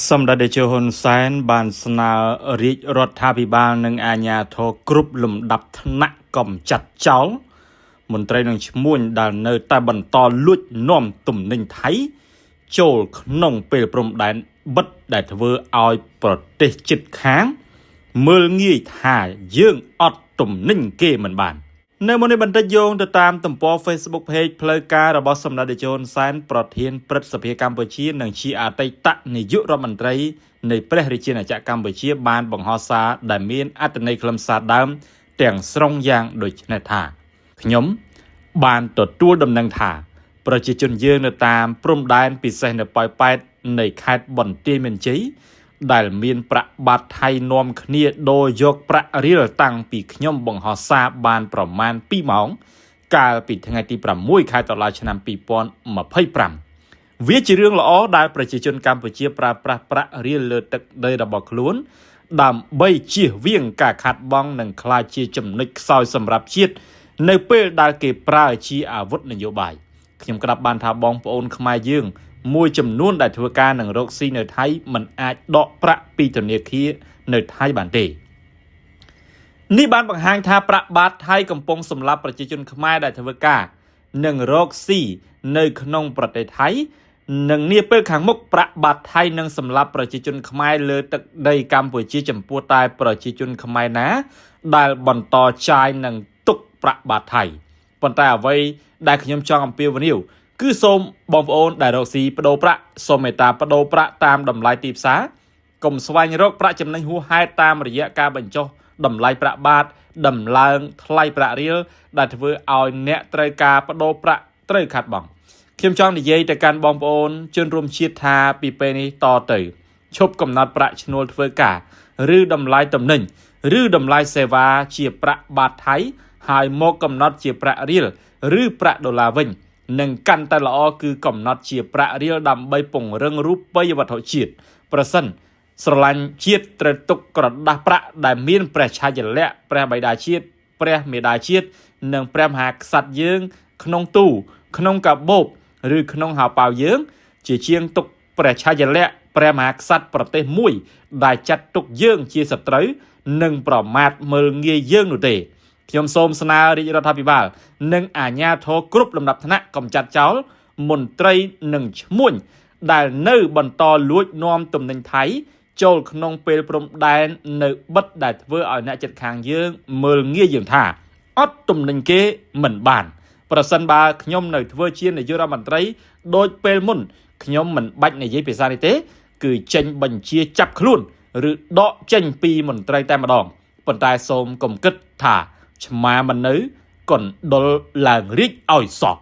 សម្ដេចតេជោហ៊ុនសែនបានស្នើរាជរដ្ឋាភិបាលនិងអាជ្ញាធរគ្រប់លំដាប់ថ្នាក់កំចាត់ចោលមន្ត្រីនឹងឈ្មួញដែលនៅតែបន្តលួចនាំទំនិញថៃចូលក្នុងពេលព្រំដែនបិទដែលធ្វើឲ្យប្រទេសជិតខាងមើលងាយថាយើងអត់ទំនិញគេមិនបាននៅមុននេះបន្តិចយោងទៅតាមទំព័រ Facebook Page ផ្លូវការរបស់សម្ដេចតេជោហ៊ុនសែនប្រធានព្រឹទ្ធសភាកម្ពុជានិងជាអតីតនាយករដ្ឋមន្ត្រីនៃព្រះរាជាណាចក្រកម្ពុជាបានបង្ហោះសារដែលមានអត្ថន័យខ្លឹមសារដើមទាំងស្រុងយ៉ាងដូចនេះថាខ្ញុំបានទទួលដំណឹងថាប្រជាជនយើងនៅតាមព្រំដែនពិសេសនៅប៉ោយប៉ែតនៃខេត្តបន្ទាយមានជ័យដែលមានប្រាក់បាតថៃនាំគ្នាដូរយកប្រាក់រៀលតាំងពីខ្ញុំបង្ហោះសារបានប្រមាណ2ម៉ោងកាលពីថ្ងៃទី6ខែតុលាឆ្នាំ2025វាជារឿងល្អដែលប្រជាជនកម្ពុជាប្រើប្រាស់ប្រាក់រៀលលើទឹកដីរបស់ខ្លួនដើម្បីជៀសវាងការខាតបង់និងក្លាយជាចំណុចខ្សោយសម្រាប់ជាតិនៅពេលដែលគេប្រើជាអាវុធនយោបាយខ្ញុំក្តាប់បានថាបងប្អូនខ្មែរយើងមួយចំនួនដែលធ្វើការនឹងរកស៊ីនៅថៃមិនអាចដកប្រាក់ពីធនាគារនៅថៃបានទេនេះបានបង្ហាញថាប្រាក់បាតថៃកំពុងសម្លាប់ប្រជាជនខ្មែរដែលធ្វើការនឹងរកស៊ីនៅក្នុងប្រទេសថៃនិងនាពេលខាងមុខប្រាក់បាតថៃនឹងសម្លាប់ប្រជាជនខ្មែរលើទឹកដីកម្ពុជាចំពោះតែប្រជាជនខ្មែរណាដែលបន្តចាយនឹងទុកប្រាក់បាតថៃប៉ុន្តែអ្វីដែលខ្ញុំចង់អំពាវនាវគឺសូមបងប្អូនដែលរកស៊ីបដូរប្រាក់សូមមេត្តាបដូរប្រាក់តាមតម្លៃទីផ្សារកុំស្វែងរកប្រាក់ចំណេញហួសហេតុតាមរយៈការបញ្ចុះតម្លៃប្រាក់បាតដំឡើងថ្លៃប្រាក់រៀលដែលធ្វើឲ្យអ្នកត្រូវការបដូរប្រាក់ត្រូវខាត់បង់ខ្ញុំចង់និយាយទៅកាន់បងប្អូនជនរួមជាតិថាពីពេលនេះតទៅឈប់កំណត់ប្រាក់ឈ្នួលធ្វើការឬតម្លៃទំនិញឬតម្លៃសេវាជាប្រាក់បាតថៃហើយមកកំណត់ជាប្រាក់រៀលឬប្រាក់ដុល្លារវិញនិងកាន់តែល្អគឺកំណត់ជាប្រាក់រៀលដើម្បីពង្រឹងរូបិយវត្ថុជាតិប្រសិនស្រឡាញ់ជាតិត្រូវទុកក្រដាស់ប្រាក់ដែលមានព្រះឆាយាល័ក្ខណ៍ព្រះបិតាជាតិព្រះមេដាជាតិនិងព្រះមហាក្សត្រយើងក្នុងទូក្នុងកាបូបឬក្នុងហោប៉ៅយើងជាជាងទុកព្រះឆាយាល័ក្ខណ៍ព្រះមហាក្សត្រប្រទេសមួយដែលចាត់ទុកយើងជាសត្រូវនិងប្រមាថមើលងាយយើងនោះទេខ្ញុំសូមស្នើរាជរដ្ឋាភិបាលនិងអាជ្ញាធរគ្រប់លំដាប់ថ្នាក់កម្ចាត់ចោលមន្ត្រីនិងឈ្មួញដែលនៅបន្តលួចនាំទំនិញថៃចូលក្នុងពេលព្រំដែននៅបិទដែលធ្វើឲ្យអ្នកជិតខាងយើងមើលងាយយើងថាអត់ទំនិញគេមិនបានប្រសិនបើខ្ញុំនៅធ្វើជានាយករដ្ឋមន្ត្រីដូចពេលមុនខ្ញុំមិនបាច់និយាយភាសានេះទេគឺចេញបញ្ជាចាប់ខ្លួនឬដកចេញពីមន្ត្រីតែម្ដងប៉ុន្តែសូមកុំគិតថាឆ្មាមិននៅកណ្ដុលឡើងរីកឲ្យសោះ